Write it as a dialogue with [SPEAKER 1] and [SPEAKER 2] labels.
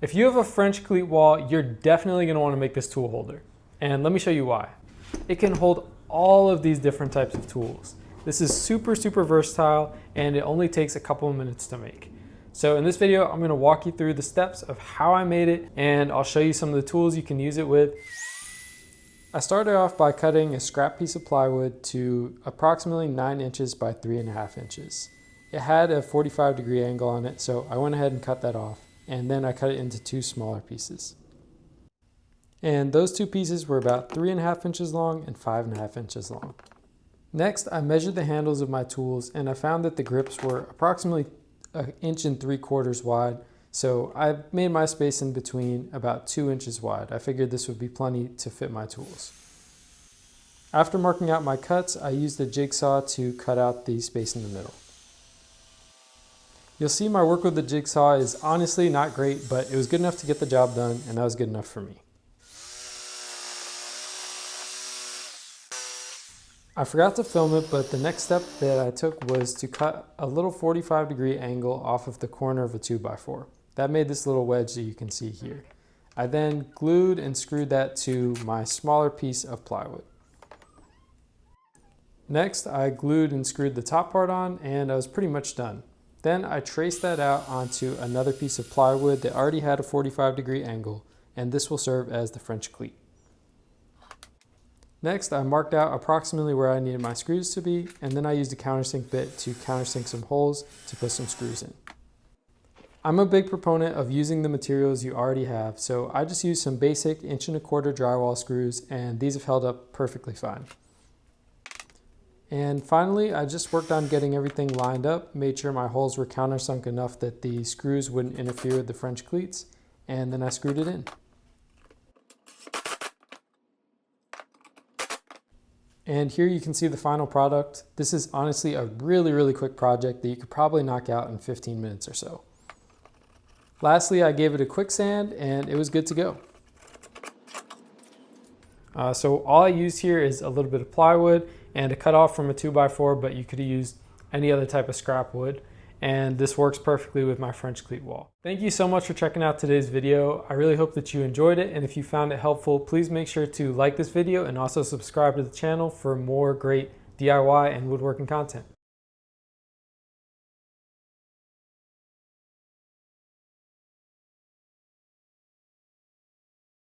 [SPEAKER 1] If you have a French cleat wall, you're definitely going to want to make this tool holder. And let me show you why. It can hold all of these different types of tools. This is super versatile, and it only takes a couple of minutes to make. So in this video, I'm going to walk you through the steps of how I made it, and I'll show you some of the tools you can use it with. I started off by cutting a scrap piece of plywood to approximately 9 inches by 3.5 inches. It had a 45-degree angle on it, so I went ahead and cut that off, and then I cut it into 2 smaller pieces. And those 2 pieces were about 3.5 inches long and 5.5 inches long. Next, I measured the handles of my tools, and I found that the grips were approximately 1 3/4 inches wide, so I made my space in between about 2 inches wide. I figured this would be plenty to fit my tools. After marking out my cuts, I used a jigsaw to cut out the space in the middle. You'll see my work with the jigsaw is honestly not great, but it was good enough to get the job done, and that was good enough for me. I forgot to film it, but the next step that I took was to cut a little 45-degree angle off of the corner of a 2x4. That made this little wedge that you can see here. I then glued and screwed that to my smaller piece of plywood. Next, I glued and screwed the top part on, and I was pretty much done. Then I traced that out onto another piece of plywood that already had a 45-degree angle, and this will serve as the French cleat. Next, I marked out approximately where I needed my screws to be, and then I used a countersink bit to countersink some holes to put some screws in. I'm a big proponent of using the materials you already have, so I just used some basic 1 1/4 drywall screws, and these have held up perfectly fine. And finally, I just worked on getting everything lined up, made sure my holes were countersunk enough that the screws wouldn't interfere with the French cleats, and then I screwed it in. And here you can see the final product. This is honestly a really quick project that you could probably knock out in 15 minutes or so. Lastly, I gave it a quick sand and it was good to go. So all I used here is a little bit of plywood and a cutoff from a 2x4, but you could have used any other type of scrap wood. And this works perfectly with my French cleat wall. Thank you so much for checking out today's video. I really hope that you enjoyed it, and if you found it helpful, please make sure to like this video and also subscribe to the channel for more great DIY and woodworking content.